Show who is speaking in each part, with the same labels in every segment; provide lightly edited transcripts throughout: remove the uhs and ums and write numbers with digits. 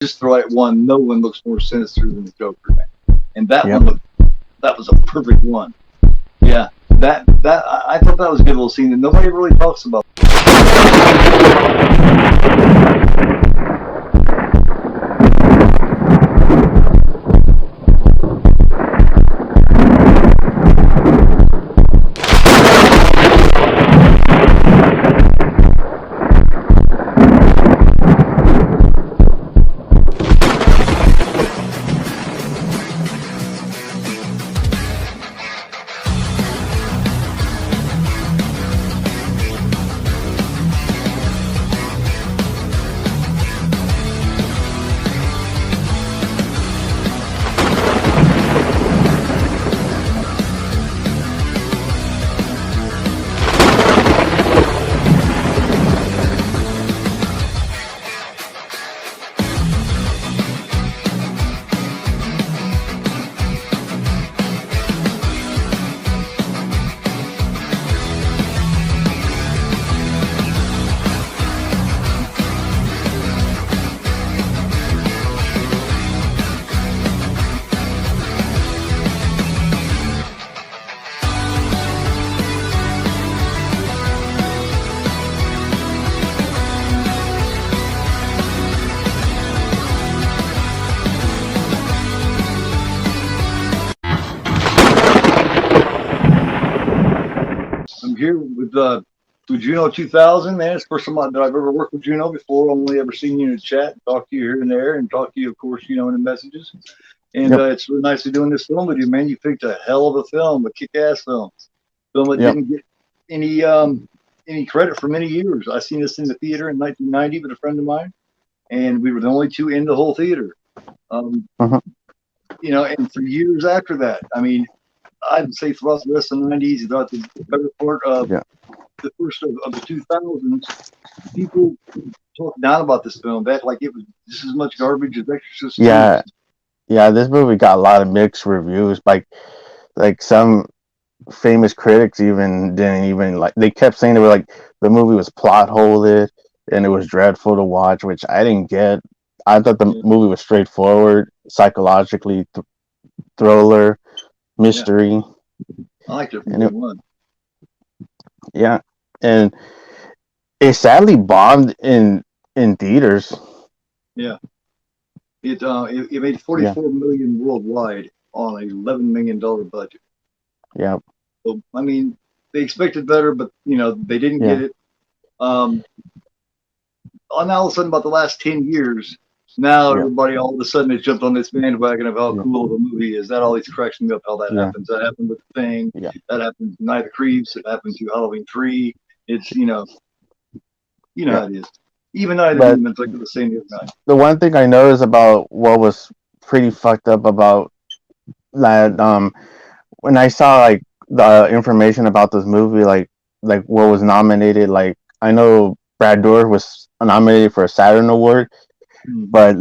Speaker 1: just the right one. No one looks more sinister than the Joker, man. And that
Speaker 2: Yep.
Speaker 1: one looked, that was a perfect one. Yeah, that I thought that was a good little scene that nobody really talks about. I'm here with Juno 2000, man. It's the first time that I've ever worked with Juno before. I've only ever seen you in the chat, talk to you here and there, and talk to you, of course, in the messages. And
Speaker 2: Yep.
Speaker 1: it's really nice to doing this film with you, man. You picked a hell of a film, a kick-ass film that
Speaker 2: Yep.
Speaker 1: didn't get any credit for many years. I seen this in the theater in 1990 with a friend of mine, and we were the only two in the whole theater.
Speaker 2: Mhm.
Speaker 1: And for years after that, I mean, I'd say throughout the rest of the 90s, throughout the better part of
Speaker 2: Yeah.
Speaker 1: the first of the 2000s, people talked down about this film. That like it was just as much garbage as Exorcist 2.
Speaker 2: Yeah. Yeah. This movie got a lot of mixed reviews. Like some famous critics even didn't even like. They kept saying they were like the movie was plot holed and it was dreadful to watch, which I didn't get. I thought the
Speaker 1: Yeah.
Speaker 2: movie was straightforward, psychologically thriller, mystery.
Speaker 1: I liked it from
Speaker 2: And
Speaker 1: day
Speaker 2: it,
Speaker 1: one.
Speaker 2: yeah, and it sadly bombed in theaters.
Speaker 1: Yeah, it made
Speaker 2: Yeah,
Speaker 1: 44 million worldwide on an $11 million budget.
Speaker 2: yeah,
Speaker 1: So I mean, they expected better, but they didn't
Speaker 2: yeah,
Speaker 1: get it. Um, now all of a sudden, about the last 10 years, now
Speaker 2: yeah,
Speaker 1: everybody all of a sudden has jumped on this bandwagon of how
Speaker 2: yeah,
Speaker 1: cool the movie is. That always cracks me up how that
Speaker 2: yeah,
Speaker 1: happens. That happened with The Thing.
Speaker 2: yeah.
Speaker 1: That happened to Night of Creeps. It happened to Halloween 3. It's
Speaker 2: Yeah.
Speaker 1: how it is. Even Night of the
Speaker 2: But
Speaker 1: Demons, like the same the other night.
Speaker 2: the one thing I noticed about what was pretty fucked up about that, when I saw like the information about this movie, like what was nominated, like I know Brad Dourif was nominated for a Saturn Award,
Speaker 1: Hmm.
Speaker 2: but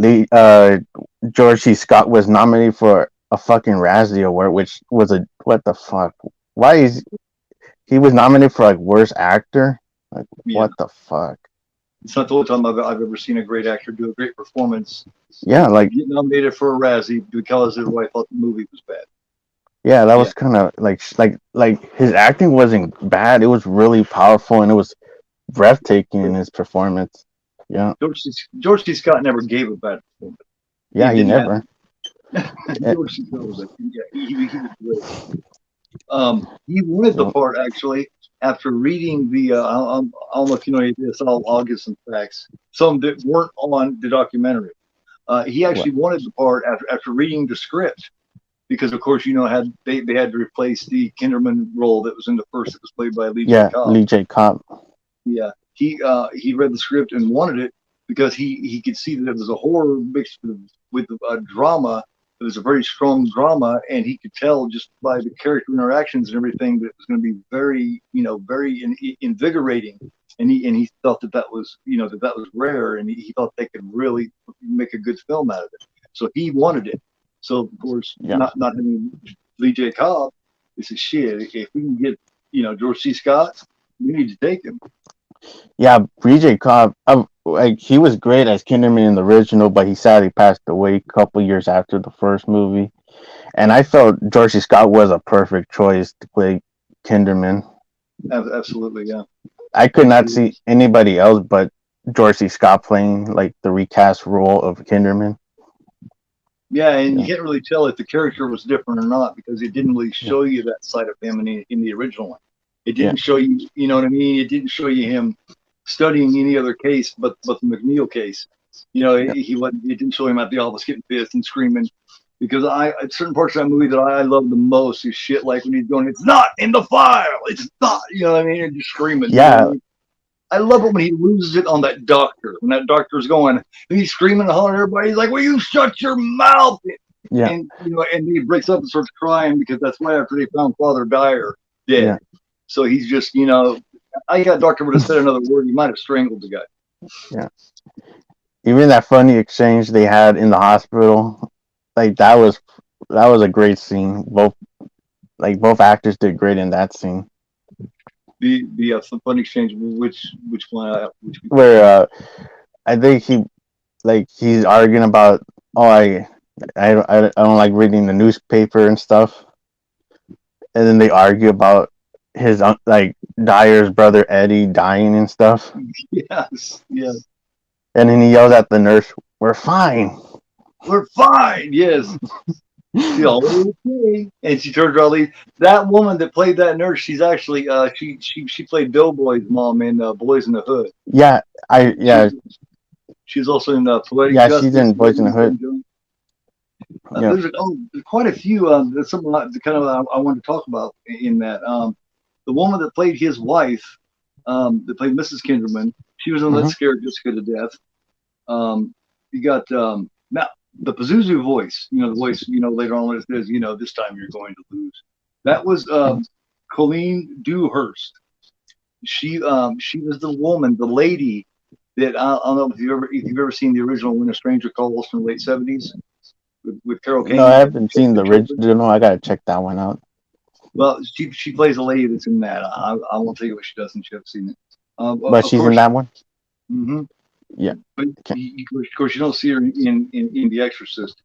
Speaker 2: George C. Scott was nominated for a fucking Razzie Award, which was a what the fuck? Why is he was nominated for like worst actor? Like
Speaker 1: Yeah,
Speaker 2: what the fuck?
Speaker 1: it's not the only time I've ever seen a great actor do a great performance
Speaker 2: Yeah, like
Speaker 1: get nominated for a Razzie because everybody thought the movie was bad.
Speaker 2: yeah, that
Speaker 1: Yeah,
Speaker 2: was kind of like his acting wasn't bad. It was really powerful and it was breathtaking in his performance. Yeah,
Speaker 1: George C. Scott never gave a bad performance.
Speaker 2: yeah,
Speaker 1: It
Speaker 2: he
Speaker 1: didn't happen.
Speaker 2: never. Eh,
Speaker 1: George C. Scott was he was great. He wanted the
Speaker 2: so,
Speaker 1: part actually after reading the. I don't know if you know any of this. I'll give some facts. Some that weren't on the documentary. He
Speaker 2: what?
Speaker 1: actually wanted the part after reading the script because, of course, had they had to replace the Kinderman role that was in the first that was played by Lee J.
Speaker 2: Yeah,
Speaker 1: Cobb.
Speaker 2: Lee J. Cobb.
Speaker 1: Yeah, he read the script and wanted it because he could see that it was a horror mixed with a drama. It was a very strong drama, and he could tell just by the character interactions and everything that it was going to be very, very invigorating. And he thought that was, that was rare, and he thought they could really make a good film out of it. So he wanted it. So of course,
Speaker 2: Yeah,
Speaker 1: not having Lee J. Cobb, he said, "Shit, if we can get, George C. Scott, we need to take him."
Speaker 2: yeah, Lee J. Cobb. like he was great as Kinderman in the original, but he sadly passed away a couple years after the first movie. And I felt George C. Scott was a perfect choice to play Kinderman.
Speaker 1: Absolutely, yeah.
Speaker 2: I could not see anybody else but George C. Scott playing like the recast role of Kinderman.
Speaker 1: Yeah, and you
Speaker 2: Yeah,
Speaker 1: can't really tell if the character was different or not because it didn't really
Speaker 2: yeah,
Speaker 1: show you that side of him in the original one. It
Speaker 2: yeah,
Speaker 1: didn't show you, you know what I mean? It didn't show you him studying any other case but the McNeil case. You know,
Speaker 2: yeah,
Speaker 1: he wasn't. It didn't show him at the office getting pissed and screaming. Because I certain parts of that movie that I love the most is shit like when he's going, "It's not in the file. It's not." You know what I mean? And just screaming. You know what I
Speaker 2: yeah,
Speaker 1: mean? I love it when he loses it on that doctor. When that doctor's going, and he's screaming and hollering at everybody. He's like, "Will you shut your mouth?"
Speaker 2: yeah,
Speaker 1: And you know, and he breaks up and starts crying because that's right after they found Father Dyer dead.
Speaker 2: yeah,
Speaker 1: So he's just, you know, I got doctor would have said another word, he might have strangled the guy.
Speaker 2: yeah. Even that funny exchange they had in the hospital, like that was a great scene. Both actors did great in that scene.
Speaker 1: The some fun exchange. Which one? Which
Speaker 2: Where I think he's arguing about, oh, I don't like reading the newspaper and stuff, and then they argue about his like Dyer's brother Eddie dying and stuff,
Speaker 1: yes, yes.
Speaker 2: and then he yells at the nurse, "We're fine."
Speaker 1: We're fine. Yes. She all okay. And she turns around. Leaves. That woman that played that nurse, she's actually she played Doughboy's mom in Boys in the Hood.
Speaker 2: Yeah,
Speaker 1: She she's also in Poetic
Speaker 2: yeah, she's
Speaker 1: Justice.
Speaker 2: in Boys in the Hood. Yeah,
Speaker 1: There's quite a few. There's something kind of I wanted to talk about in that. The woman that played his wife, that played Mrs. Kinderman, she was in
Speaker 2: hmm
Speaker 1: Let's Scare Jessica to Death. You got now the Pazuzu voice. You know the voice. You know later on when it says, you know, this time you're going to lose. That was Colleen Dewhurst. She was the woman, the lady that I don't know if you've ever seen the original When a Stranger Calls from the late '70s with Carol
Speaker 2: No, I
Speaker 1: Kane and
Speaker 2: haven't seen
Speaker 1: the
Speaker 2: the
Speaker 1: children.
Speaker 2: original. I gotta check that one out.
Speaker 1: Well, she plays a lady that's in that. I won't tell you what she does since you haven't seen it.
Speaker 2: But
Speaker 1: Of
Speaker 2: she's in
Speaker 1: course,
Speaker 2: that one.
Speaker 1: mm-hmm.
Speaker 2: Yeah.
Speaker 1: But
Speaker 2: Okay.
Speaker 1: of course you don't see her in The Exorcist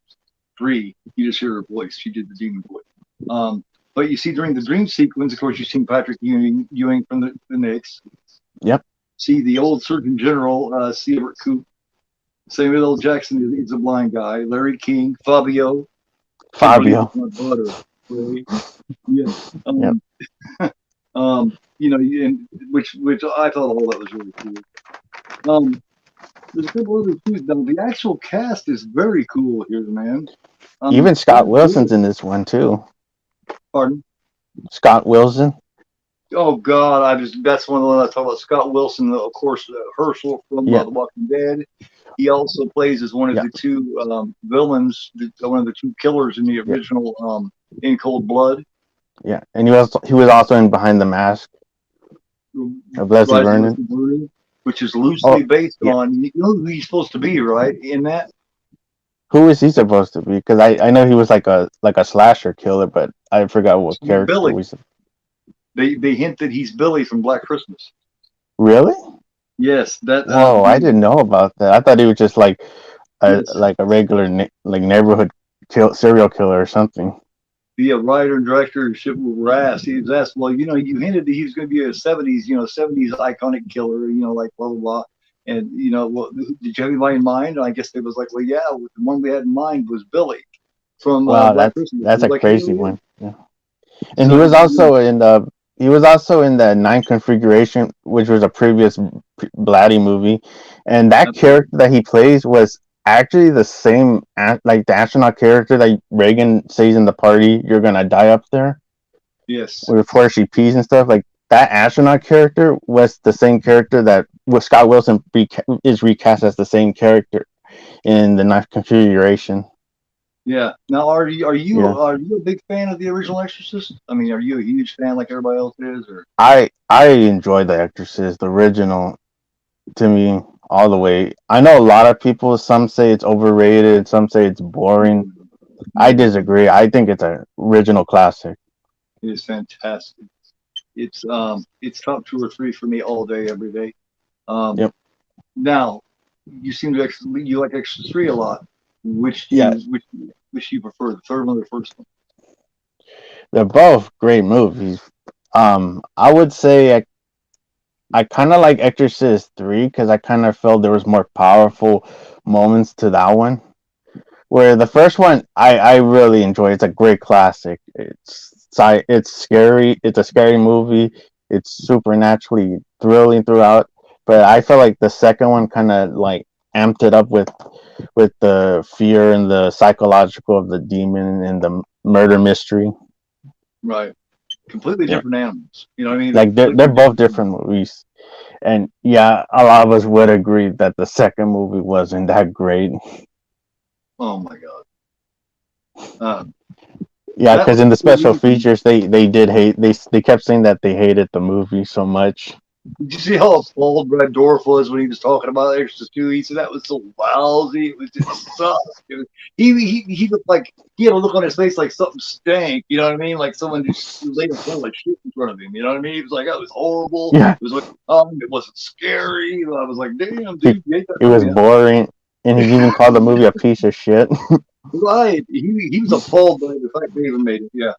Speaker 1: 3. You just hear her voice. She did the demon voice. But you see during the dream sequence, of course, you see Patrick Ewing from the Knicks.
Speaker 2: Yep.
Speaker 1: See the old Surgeon General, C. Everett Koop. Samuel L. Jackson is a blind guy. Larry King, Fabio, can't believe
Speaker 2: Fabio.
Speaker 1: it's my butter. Right? Yeah.
Speaker 2: Yep.
Speaker 1: You know, and which I thought all that was really cool. Um, there's a couple other things. Now, the actual cast is very cool here, man.
Speaker 2: Even Scott
Speaker 1: Brad
Speaker 2: Wilson's
Speaker 1: Dourif,
Speaker 2: in this one too.
Speaker 1: pardon.
Speaker 2: Scott Wilson.
Speaker 1: Oh God, that's one of the ones I talk about. Scott Wilson, of course, Herschel from
Speaker 2: Yeah.
Speaker 1: The Walking Dead. He also plays as one of
Speaker 2: Yeah.
Speaker 1: the two villains, one of the two killers in the
Speaker 2: Yeah.
Speaker 1: original In Cold Blood.
Speaker 2: Yeah. And he was also in Behind the Mask of Leslie
Speaker 1: Rise of
Speaker 2: Vernon.
Speaker 1: the Burning, which is
Speaker 2: Oh,
Speaker 1: loosely based
Speaker 2: yeah.
Speaker 1: on, you know who he's supposed to be, right? In that,
Speaker 2: Who is he supposed to be? Because I know he was like a slasher killer, but I forgot what character
Speaker 1: Billy.
Speaker 2: was.
Speaker 1: They hint that he's Billy from Black Christmas.
Speaker 2: Really?
Speaker 1: Yes, that
Speaker 2: Whoa, I didn't know about that. I thought he was just
Speaker 1: yes,
Speaker 2: like a regular like neighborhood serial killer or something.
Speaker 1: the writer and director of Ship were asked. He was asked, well, you know, you hinted that he was going to be a '70s, you know, '70s iconic killer, you know, like blah blah blah. And you know, well, did you have anybody in mind? And I guess they was like, well, yeah, the one we had in mind was Billy from
Speaker 2: Wow,
Speaker 1: Black Christmas. He
Speaker 2: that's
Speaker 1: was
Speaker 2: a
Speaker 1: like, hell
Speaker 2: crazy
Speaker 1: yeah.
Speaker 2: one. Yeah. And
Speaker 1: So
Speaker 2: he was also in the Nine Configuration, which was a previous Blatty movie, and that character that he plays was actually the same like the astronaut character that Reagan says in the party, "You're gonna die up there,"
Speaker 1: yes,
Speaker 2: before she pees and stuff. Like that astronaut character was the same character that Scott Wilson is recast as the same character in the Ninth Configuration.
Speaker 1: yeah. Now,
Speaker 2: Yeah.
Speaker 1: are you a big fan of the original Exorcist? I mean, are you a huge fan like everybody else is, or?
Speaker 2: I enjoy The Exorcist, the original, to me all the way. I know a lot of people. Some say it's overrated. Some say it's boring. I
Speaker 1: No,
Speaker 2: disagree. I think it's an original classic.
Speaker 1: it is fantastic. It's top two or three for me all day, every day. Um,
Speaker 2: Yep.
Speaker 1: Now, you seem to you like Exorcist 3 a lot. Which do
Speaker 2: Yeah,
Speaker 1: you which do you prefer, the third one or the first one?
Speaker 2: they're both great movies. I would say I kind of like Exorcist 3 because I kind of felt there was more powerful moments to that one. Where the first one, I really enjoy. It's a great classic. It's scary. It's a scary movie. It's supernaturally thrilling throughout. But I feel like the second one kind of like amped it up with the fear and the psychological of the demon and the murder mystery.
Speaker 1: Right. Completely
Speaker 2: Yeah,
Speaker 1: different animals. You know what I mean? They're
Speaker 2: like they're
Speaker 1: completely
Speaker 2: both
Speaker 1: different
Speaker 2: different
Speaker 1: animals.
Speaker 2: movies. And yeah, a lot of us would agree that the second movie wasn't that great.
Speaker 1: Oh my god. Uh,
Speaker 2: Yeah,
Speaker 1: that
Speaker 2: because
Speaker 1: was
Speaker 2: in the
Speaker 1: the
Speaker 2: special
Speaker 1: reason.
Speaker 2: features, they did hate they kept saying that they hated the movie so much.
Speaker 1: Did you see how appalled Brad Dorff was when he was talking about Exorcist 2? He said that was so lousy. It was just sucked. He looked like he had a look on his face like something stank. You know what I mean? Like someone just laid a pile of shit in front of him. You know what I mean? He was like, "That was horrible.
Speaker 2: Yeah,
Speaker 1: It was like, it wasn't scary." I was like, "Damn,
Speaker 2: he,
Speaker 1: dude, you hate that
Speaker 2: it was
Speaker 1: movie, huh?"
Speaker 2: boring, and he even called the movie a piece of shit.
Speaker 1: Right. He was appalled by the fact they even made it. Yeah.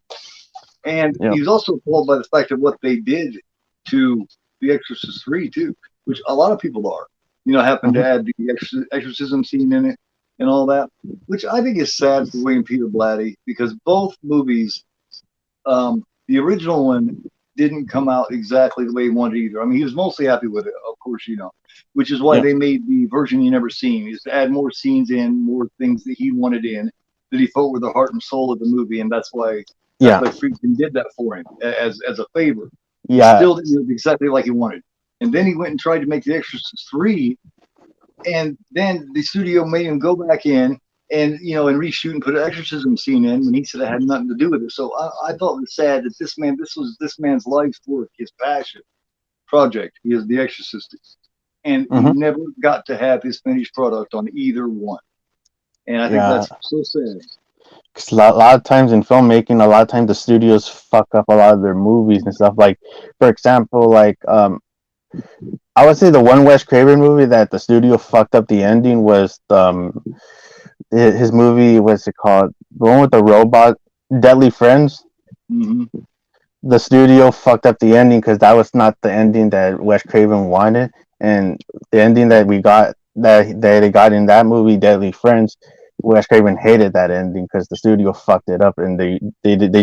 Speaker 1: And
Speaker 2: Yeah.
Speaker 1: he was also appalled by the fact of what they did to The Exorcist 3, too, which a lot of people are. Happened to
Speaker 2: Hmm.
Speaker 1: add the exorcism scene in it and all that, which I think is sad for William Peter Blatty because both movies, the original one didn't come out exactly the way he wanted either. I mean, he was mostly happy with it, of course, which is why
Speaker 2: Yeah.
Speaker 1: they made the version you never seen, is to add more scenes in, more things that he wanted in, that he felt were the heart and soul of the movie, and that's
Speaker 2: Yeah.
Speaker 1: why Friedkin did that for him as a favor. It
Speaker 2: Yeah.
Speaker 1: still didn't look exactly like he wanted. And then he went and tried to make The Exorcist 3, and then the studio made him go back in and reshoot and put an exorcism scene in when he said it had nothing to do with it. So I thought it was sad that this was this man's life's work, his passion project. He is The Exorcist, and he
Speaker 2: Hmm.
Speaker 1: never got to have his finished product on either one. And I think
Speaker 2: Yeah.
Speaker 1: that's so sad.
Speaker 2: 'Cause a lot of times in filmmaking, a lot of times the studios fuck up a lot of their movies and stuff. Like, for example, like I would say the one Wes Craven movie that the studio fucked up the ending was his movie. What's it called? The one with the robot, Deadly Friends.
Speaker 1: Mm-hmm.
Speaker 2: The studio fucked up the ending because that was not the ending that Wes Craven wanted, and the ending that we got that they got in that movie, Deadly Friends, Wes Craven hated that ending because the studio fucked it up and they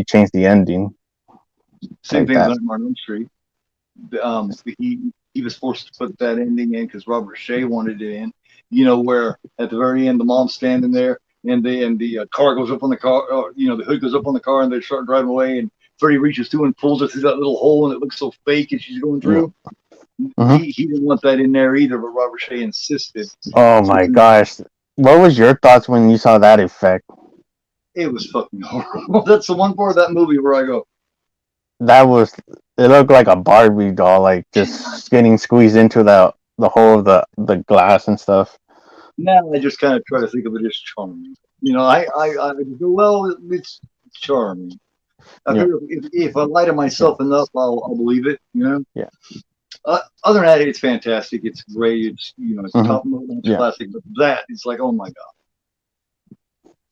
Speaker 2: changed the ending
Speaker 1: Same
Speaker 2: like
Speaker 1: thing with
Speaker 2: that.
Speaker 1: Nightmare on Elm Street. He was forced to put that ending in because Robert Shea wanted it in. Where at the very end the mom's standing there and the car goes up on the car, the hood goes up on the car and they start driving away and Freddy reaches through and pulls her through that little hole and it looks so fake and she's going
Speaker 2: Yeah.
Speaker 1: through.
Speaker 2: Hmm.
Speaker 1: He didn't want that in there either, but Robert Shea insisted.
Speaker 2: Oh
Speaker 1: So
Speaker 2: my gosh, what was your thoughts when you saw that effect?
Speaker 1: it was fucking horrible. That's the one part of that movie where I go,
Speaker 2: That was it looked like a Barbie doll, like just getting squeezed into the hole of the glass and stuff.
Speaker 1: now I just kind of try to think of it as charming. I go, well, it's charming. I
Speaker 2: Yeah.
Speaker 1: figure if I lie to
Speaker 2: Yeah.
Speaker 1: myself enough, I'll believe it.
Speaker 2: Yeah.
Speaker 1: Other than that, it's fantastic. It's great. It's
Speaker 2: Hmm.
Speaker 1: top notch
Speaker 2: Yeah.
Speaker 1: classic. But that, it's like, oh my god.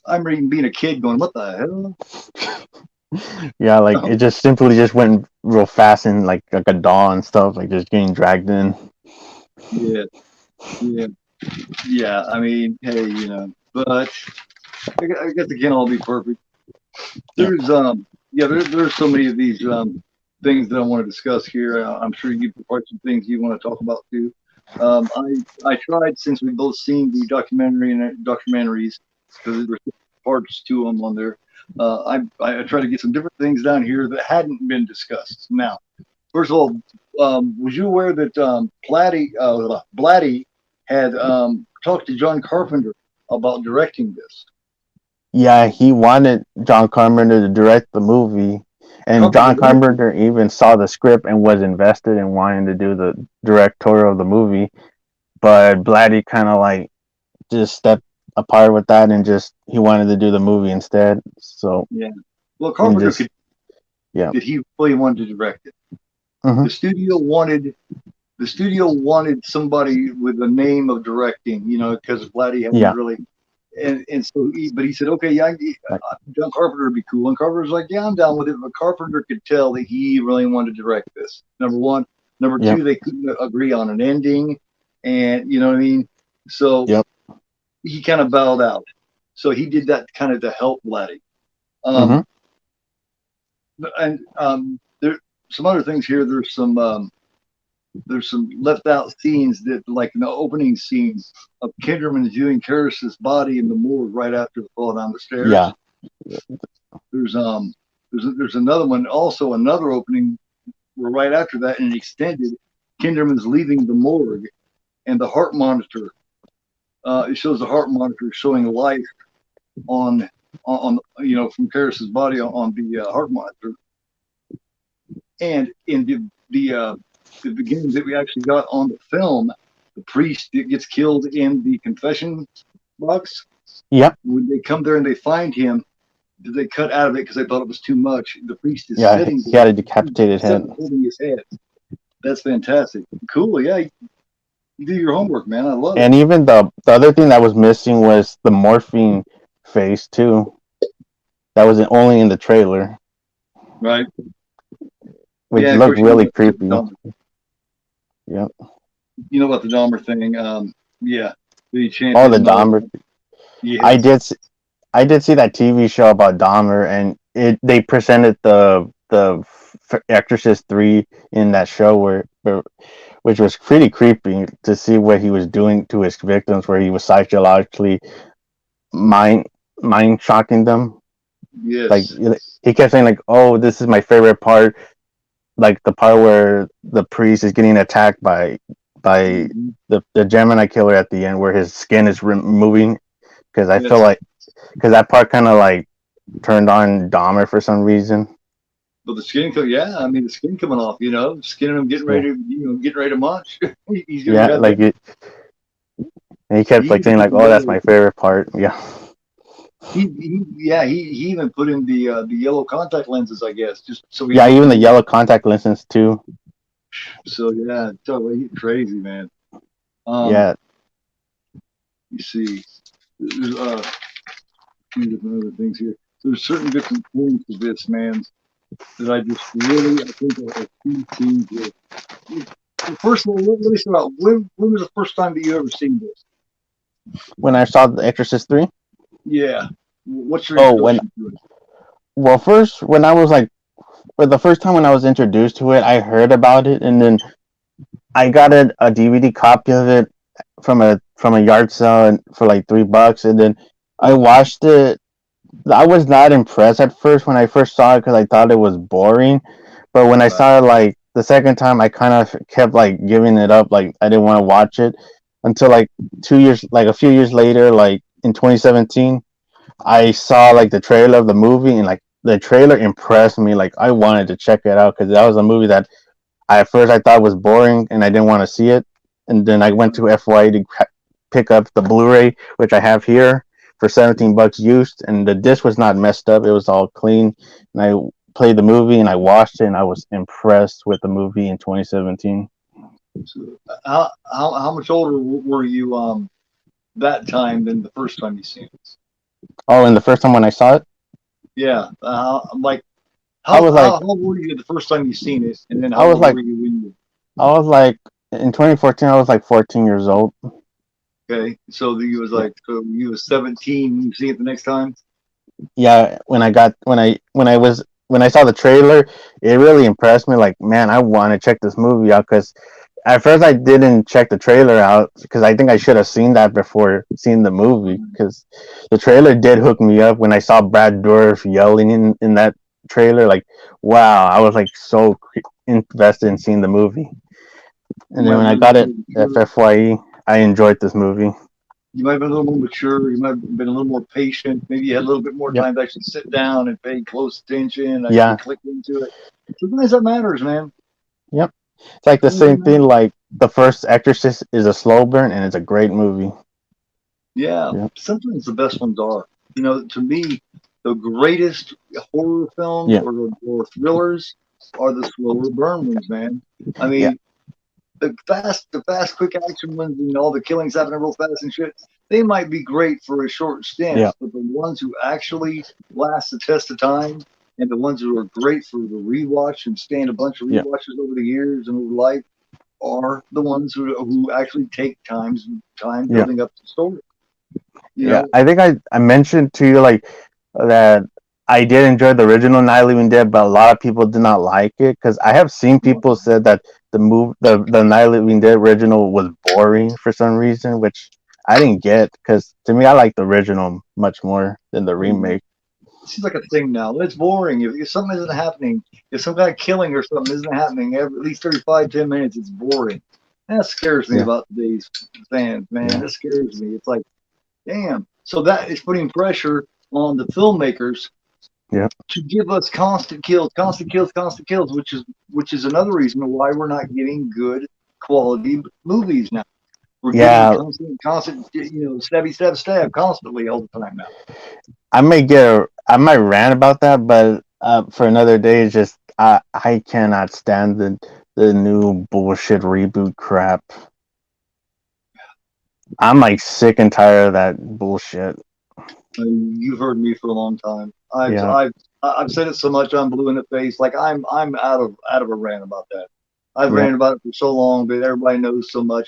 Speaker 1: I'm reading being a kid, going, what the hell?
Speaker 2: Yeah, like it just simply just went real fast and like a doll and stuff, like just getting dragged in.
Speaker 1: Yeah, yeah, yeah. I mean, hey, but I guess it can't all be perfect.
Speaker 2: Yeah.
Speaker 1: There's yeah, there's so many of these things that I want to discuss here. I'm sure you've got some things you want to talk about too. I tried, since we've both seen the documentary and documentaries, because there were parts to them on there. I tried to get some different things down here that hadn't been discussed. Now, first of all, was you aware that Blatty had talked to John Carpenter about directing this?
Speaker 2: Yeah, he wanted John Carpenter to direct the movie, and
Speaker 1: Carpenter
Speaker 2: John
Speaker 1: wanted to.
Speaker 2: Carpenter even saw the script and was invested in wanting to do the directorial of the movie. But Blatty kind of like just stepped apart with that and just he wanted to do the movie instead. So
Speaker 1: Yeah. Well,
Speaker 2: and
Speaker 1: Carpenter
Speaker 2: just
Speaker 1: could
Speaker 2: yeah.
Speaker 1: that he really wanted to direct it.
Speaker 2: Hmm.
Speaker 1: The studio wanted the studio wanted somebody with a name of directing, because Blatty hadn't
Speaker 2: Yeah.
Speaker 1: really. And so but he said, okay, yeah,
Speaker 2: Like,
Speaker 1: John Carpenter would be cool. And Carpenter's like, yeah, I'm down with it. But Carpenter could tell that he really wanted to direct this. Number one. Number
Speaker 2: yep.
Speaker 1: two, they couldn't agree on an ending. And you know what I mean? So
Speaker 2: Yep.
Speaker 1: he kind of bowed out. So he did that kind of to help Blatty.
Speaker 2: Mm-hmm.
Speaker 1: Um, and there some other things here. There's some left out scenes that, like in the opening scene of Kinderman viewing Karras's body in the morgue right after the fall down the
Speaker 2: Yeah.
Speaker 1: stairs. There's another one, also another opening where right after that, and extended, Kinderman's leaving the morgue, and the heart monitor. It shows the heart monitor showing life on from Karras's body on the heart monitor, and in the beginning that we actually got on the film, the priest that gets killed in the confession box.
Speaker 2: Yep.
Speaker 1: When they come there and they find him, they cut out of it because they thought it was too much. The priest is
Speaker 2: Yeah.
Speaker 1: sitting
Speaker 2: He had a decapitated
Speaker 1: there,
Speaker 2: head.
Speaker 1: holding his head. That's fantastic. Cool. Yeah, you do your homework, man. I love it.
Speaker 2: And even the other thing that was missing was the morphine face too. That was only in the trailer,
Speaker 1: Right.
Speaker 2: which
Speaker 1: Yeah. Of
Speaker 2: looked
Speaker 1: course, you know
Speaker 2: really
Speaker 1: about the
Speaker 2: creepy.
Speaker 1: Dahmer.
Speaker 2: Yep.
Speaker 1: You know about the Dahmer thing. Yeah. The
Speaker 2: Oh,
Speaker 1: champion
Speaker 2: the
Speaker 1: and all
Speaker 2: Dahmer.
Speaker 1: that.
Speaker 2: I
Speaker 1: Yes.
Speaker 2: did. I did see that TV show about Dahmer, and they presented the Exorcist 3 in that show which was pretty creepy to see what he was doing to his victims, where he was psychologically mind mind shocking them. Like
Speaker 1: Yes.
Speaker 2: he kept saying like, "Oh, this is my favorite part," like the part where the priest is getting attacked by
Speaker 1: Mm-hmm.
Speaker 2: the Gemini killer at the end, where his skin is moving. Because I feel
Speaker 1: Yes.
Speaker 2: like because that part kind of like turned on Dahmer for some reason.
Speaker 1: But the skin, yeah, I mean the skin coming off, skinning him, getting
Speaker 2: Yeah,
Speaker 1: ready to, getting ready to munch. He's gonna
Speaker 2: yeah,
Speaker 1: grab
Speaker 2: like
Speaker 1: that.
Speaker 2: it. And he kept
Speaker 1: He
Speaker 2: like
Speaker 1: even
Speaker 2: saying
Speaker 1: put
Speaker 2: like,
Speaker 1: the
Speaker 2: "Oh, that's
Speaker 1: yellow.
Speaker 2: my favorite part." Yeah,
Speaker 1: He even put in the yellow contact lenses, I guess, just so he
Speaker 2: yeah.
Speaker 1: don't
Speaker 2: Even the
Speaker 1: see.
Speaker 2: yellow contact lenses too.
Speaker 1: So yeah, totally he's crazy, man. Um,
Speaker 2: Yeah.
Speaker 1: you see, there's few different other things here. There's certain different points of this, man, that I think are key scenes here. First of all, let me start out. When was the first time that you ever seen this?
Speaker 2: When I saw the Exorcist 3.
Speaker 1: Yeah. What's your
Speaker 2: Oh, when
Speaker 1: introduction to it?
Speaker 2: well, first when I was like, for the first time when I was introduced to it, I heard about it, and then I got a DVD copy of it from a yard sale and for like $3, and then I watched it. I was not impressed at first when I first saw it because I thought it was boring. But when I
Speaker 1: Right.
Speaker 2: saw it like the second time, I kind of kept like giving it up. Like I didn't want to watch it until like 2 years, like a few years later, like in 2017, I saw like the trailer of the movie, and like the trailer impressed me. Like I wanted to check it out because that was a movie that at first I thought was boring and I didn't want to see it. And then I went to FYE to pick up the Blu-ray, which I have here for $17 used, and the disc was not messed up; it was all clean. And I played the movie and I watched it, and I was impressed with the movie in 2017.
Speaker 1: So how much older were you that time than the first time you seen it?
Speaker 2: Oh, and the first time when I saw it,
Speaker 1: Yeah. Like
Speaker 2: I was like,
Speaker 1: how old were you the first time you seen it, and then
Speaker 2: I
Speaker 1: how
Speaker 2: was
Speaker 1: old
Speaker 2: like,
Speaker 1: were you when you?
Speaker 2: I was like, in 2014, I was like 14 years old.
Speaker 1: Okay. So you was
Speaker 2: Yeah,
Speaker 1: like so you was 17 when you see it the next time.
Speaker 2: yeah. When I saw the trailer, it really impressed me. Like, man, I want to check this movie out because at first I didn't check the trailer out because I think I should have seen that before seeing the movie because the trailer did hook me up when I saw Brad Dourif yelling in that trailer. Like, wow, I was like so invested in seeing the movie.
Speaker 1: You
Speaker 2: And
Speaker 1: might
Speaker 2: then
Speaker 1: have
Speaker 2: when I
Speaker 1: been a
Speaker 2: got
Speaker 1: little
Speaker 2: it
Speaker 1: more
Speaker 2: at
Speaker 1: mature.
Speaker 2: FYE, I enjoyed this movie.
Speaker 1: You might have been a little more mature. You might have been a little more patient. Maybe you had a little bit more
Speaker 2: Yep.
Speaker 1: time to actually sit down and pay close attention, actually
Speaker 2: Yeah.
Speaker 1: click into it. Sometimes that matters, man.
Speaker 2: Yep. It's like the
Speaker 1: Sometimes that
Speaker 2: same thing.
Speaker 1: matters.
Speaker 2: Like the first Exorcist is a slow burn, and it's a great movie.
Speaker 1: Yeah,
Speaker 2: Yeah.
Speaker 1: sometimes the best ones are. To me, the greatest horror films
Speaker 2: Yeah.
Speaker 1: or thrillers are the slower burn ones, man. I
Speaker 2: Yeah.
Speaker 1: mean, the fast, quick action ones, and all the killings happening real fast and shit. They might be great for a short stint,
Speaker 2: Yeah,
Speaker 1: but the ones who actually last the test of time, and the ones who are great for the rewatch and stand a bunch of
Speaker 2: yeah,
Speaker 1: rewatches over the years and over life, are the ones who actually take time
Speaker 2: yeah,
Speaker 1: building up the story. You
Speaker 2: yeah.
Speaker 1: know,
Speaker 2: I think I mentioned to you like that I did enjoy the original Night of the Living Dead, but a lot of people did not like it because I have seen people said that the Night of the Living Dead original was boring for some reason, which I didn't get because to me I like the original much more than the remake.
Speaker 1: it seems like a thing now. It's boring. If something isn't happening, if some kind of killing or something isn't happening every at least 35, 10 minutes, it's boring. That scares me
Speaker 2: Yeah,
Speaker 1: about today's fans, man.
Speaker 2: yeah,
Speaker 1: That scares me. It's like, damn. So that is putting pressure on the filmmakers
Speaker 2: yeah.
Speaker 1: to give us constant kills, constant kills, constant kills, which is another reason why we're not getting good quality movies now. We're getting
Speaker 2: Yeah,
Speaker 1: constant, stabby, stab, stab, constantly all the time now.
Speaker 2: I might rant about that, but for another day. It's just I cannot stand the new bullshit reboot crap. I'm like sick and tired of that bullshit.
Speaker 1: You've heard me for a long time.
Speaker 2: Yeah,
Speaker 1: I've said it so much I'm blue in the face. Like I'm out of a rant about that. I've
Speaker 2: yeah,
Speaker 1: ranted about it for so long, but everybody knows so much.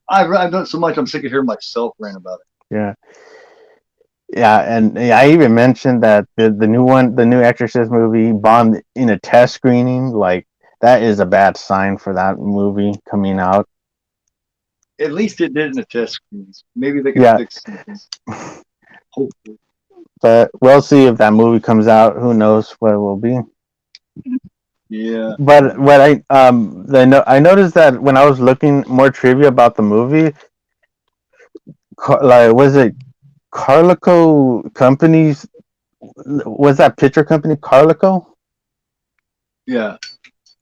Speaker 1: I've done so much. I'm sick of hearing myself rant about it.
Speaker 2: yeah, yeah. And yeah, I even mentioned that the new one, the new Exorcist movie, bombed in a test screening. Like that is a bad sign for that movie coming out.
Speaker 1: At least it did in the test screens. Maybe they can
Speaker 2: Yeah,
Speaker 1: fix something. Hopefully.
Speaker 2: but we'll see if that movie comes out. Who knows what it will be?
Speaker 1: Yeah.
Speaker 2: But what I noticed that when I was looking more trivia about the movie, like was it Carlico Companies? Was that picture company Carlico?
Speaker 1: Yeah.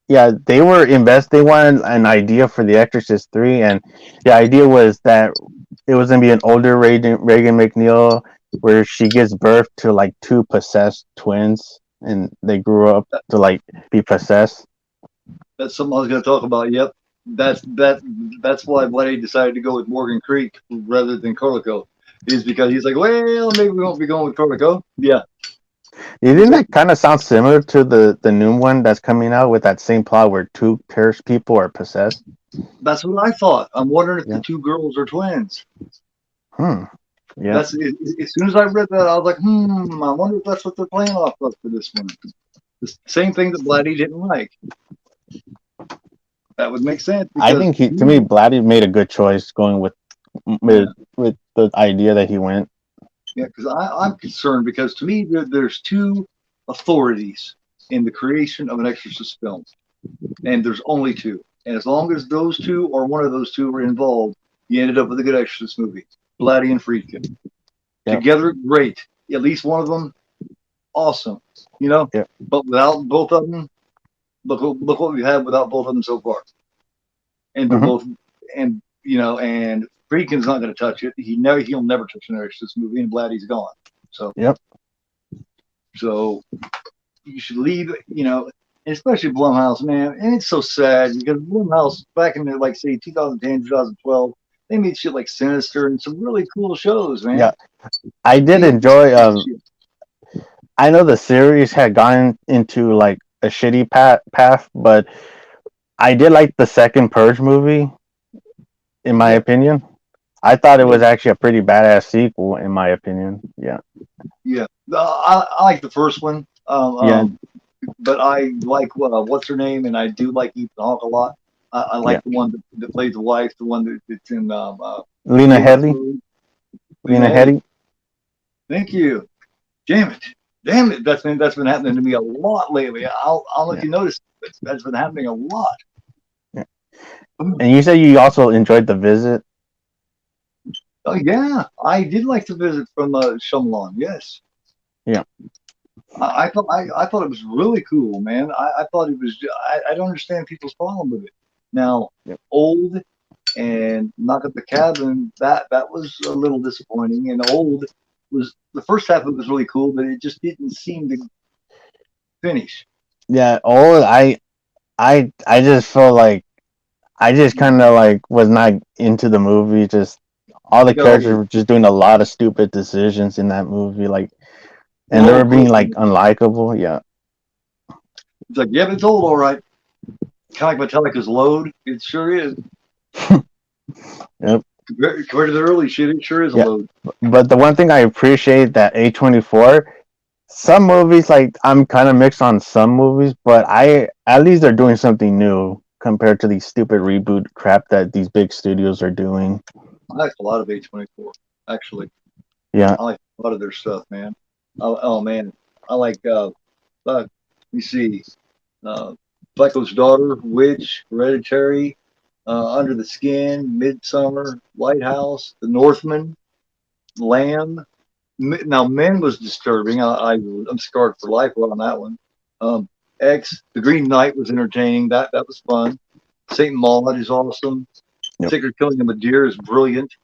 Speaker 2: Yeah, they were invest. They wanted an idea for The Exorcist 3, and the idea was that it was gonna be an older Reagan McNeil, where she gives birth to like two possessed twins, and they grew up to like be possessed.
Speaker 1: That's something I was going to talk about. Yep. That's why Blatty decided to go with Morgan Creek rather than Colico. Is because he's like, well, maybe we won't be going with Colico. Yeah.
Speaker 2: You think
Speaker 1: Exactly.
Speaker 2: that kind of sounds similar to the new one that's coming out with that same plot where two cursed people are possessed?
Speaker 1: That's what I thought. I'm wondering if the
Speaker 2: Yeah.
Speaker 1: two girls are twins.
Speaker 2: Hmm. Yeah.
Speaker 1: That's as soon as I read that, I was like, I wonder if that's what they're playing off of for this one. The same thing that Blatty didn't like. That would make sense
Speaker 2: I
Speaker 1: because
Speaker 2: think to me, Blatty made a good choice going
Speaker 1: yeah,
Speaker 2: with the idea that he went.
Speaker 1: yeah, because I'm concerned because to me there's two authorities in the creation of an Exorcist film, and there's only two. And as long as those two or one of those two were involved, you ended up with a good Exorcist movie. Blatty and Friedkin
Speaker 2: Yeah.
Speaker 1: together, great. At least one of them, awesome. You know,
Speaker 2: Yeah.
Speaker 1: but without both of them, look what we have without both of them so far. And they're
Speaker 2: Hmm.
Speaker 1: both, and and Friedkin's not going to touch it. He'll never touch an Exorcist movie, and Blatty's gone. So
Speaker 2: Yep.
Speaker 1: so you should leave. Especially Blumhouse, man. And it's so sad because Blumhouse back in the like say 2010, 2012, they made shit like Sinister and some really cool shows, man.
Speaker 2: Yeah. I did
Speaker 1: They just
Speaker 2: enjoy. I know the series had gone into like a shitty path, but I did like the second Purge movie. In my
Speaker 1: yeah,
Speaker 2: opinion, I thought it
Speaker 1: yeah,
Speaker 2: was actually a pretty badass sequel. In my opinion, yeah,
Speaker 1: yeah. I like the first one.
Speaker 2: yeah,
Speaker 1: But I like what's her name, and I do like Ethan Hawke a lot. I
Speaker 2: yeah.
Speaker 1: like the one that plays the wife, the one that's in
Speaker 2: Lena
Speaker 1: Game of
Speaker 2: Headey,
Speaker 1: Thrones. Lena
Speaker 2: Lena
Speaker 1: Headey.
Speaker 2: Headey.
Speaker 1: Thank you. Damn it. Damn it. That's been happening to me a lot lately. I'll let
Speaker 2: Yeah,
Speaker 1: you notice that's been happening a lot.
Speaker 2: yeah. And you said you also enjoyed The Visit.
Speaker 1: Oh yeah, I did like to visit from Shyamalan. Yes,
Speaker 2: Yeah.
Speaker 1: I thought it was really cool, man. I thought it was. I don't understand people's problem with it. Now,
Speaker 2: Yep.
Speaker 1: old and Knock at the Cabin, that was a little disappointing. And old was the first half of it was really cool, but it just didn't seem to finish.
Speaker 2: Yeah. Oh, I just felt like I just kind of like was not into the movie. Just all the
Speaker 1: You got all
Speaker 2: characters
Speaker 1: the
Speaker 2: were just doing a lot of stupid decisions in that movie, like, and they
Speaker 1: whole
Speaker 2: were being
Speaker 1: crew.
Speaker 2: like unlikable. Yeah,
Speaker 1: It's like, yeah, but it's old, all right. Kind of like Metallica's Load. It sure is.
Speaker 2: yep,
Speaker 1: Compared to the early shit, it sure is a
Speaker 2: yeah.
Speaker 1: load.
Speaker 2: But the one thing I appreciate that A24, some movies like I'm kind of mixed on some movies, but I at least they're doing something new compared to these stupid reboot crap that these big studios are doing.
Speaker 1: I like a lot of A24, actually.
Speaker 2: Yeah,
Speaker 1: I like a lot of their stuff, man. Oh man, I like. Let me see. Uh, Psycho's Daughter, Witch, Hereditary, Under the Skin, Midsummer, Lighthouse, The Northman, Lamb. Now, Men was disturbing. I'm scarred for life on that one. Um, X, The Green Knight was entertaining. That was fun. Saint Maud is awesome.
Speaker 2: yep,
Speaker 1: Sacred Killing of a Deer is brilliant.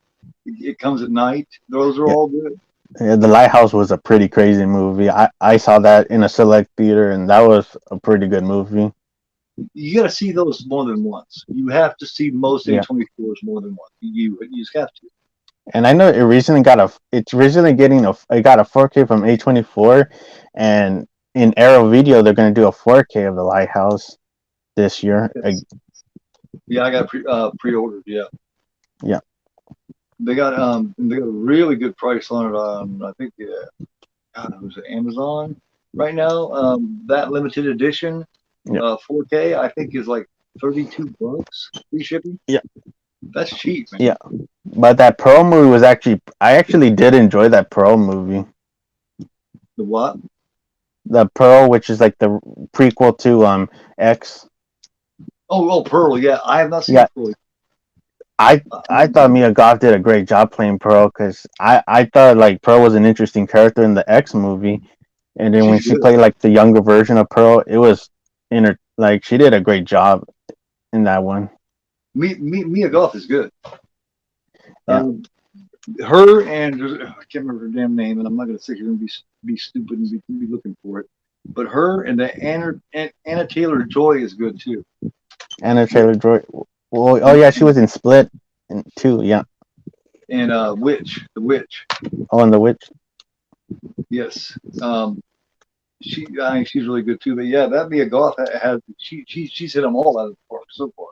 Speaker 1: It Comes at Night. Those are
Speaker 2: yeah.
Speaker 1: all good.
Speaker 2: Yeah, The Lighthouse was a pretty crazy movie. I saw that in a select theater, and that was a pretty good movie.
Speaker 1: You got to see those more than once. You have to see most
Speaker 2: Yeah,
Speaker 1: A24s more than once. You just have to.
Speaker 2: and I know it recently got a. It's recently getting a. It got a 4K from A24, and in Arrow Video they're going to do a 4K of The Lighthouse this year.
Speaker 1: Yes. Yeah, I got pre-ordered. Yeah,
Speaker 2: Yeah,
Speaker 1: they got a really good price on it. I think God, it was Amazon right now. That limited edition
Speaker 2: yeah,
Speaker 1: 4K I think is like $32 free shipping.
Speaker 2: yeah,
Speaker 1: That's cheap, man.
Speaker 2: yeah. But that Pearl movie was actually. I actually did enjoy that Pearl movie.
Speaker 1: The what?
Speaker 2: The Pearl, which is like the prequel to X.
Speaker 1: Oh, Pearl. Yeah, I have not seen
Speaker 2: Yeah,
Speaker 1: Pearl.
Speaker 2: I
Speaker 1: I
Speaker 2: I
Speaker 1: haven't
Speaker 2: thought
Speaker 1: seen it.
Speaker 2: Mia Goth did a great job playing Pearl because I thought like Pearl was an interesting character in the X movie, and then when
Speaker 1: She's
Speaker 2: she
Speaker 1: good.
Speaker 2: played like the younger version of Pearl, it was like she did a great job in that one.
Speaker 1: Mia Goth is good.
Speaker 2: Yeah,
Speaker 1: Um, Her and I can't remember her damn name, and I'm not going to sit here and be stupid and be looking for it. But her and the Anna Taylor Joy is good too.
Speaker 2: Anna Taylor Joy. Well, oh yeah, she was in Split too. Yeah.
Speaker 1: And the witch,
Speaker 2: Oh, and The Witch.
Speaker 1: yes. I think she's really good too. But yeah, that Mia Goth has she's hit them all out of the park so far.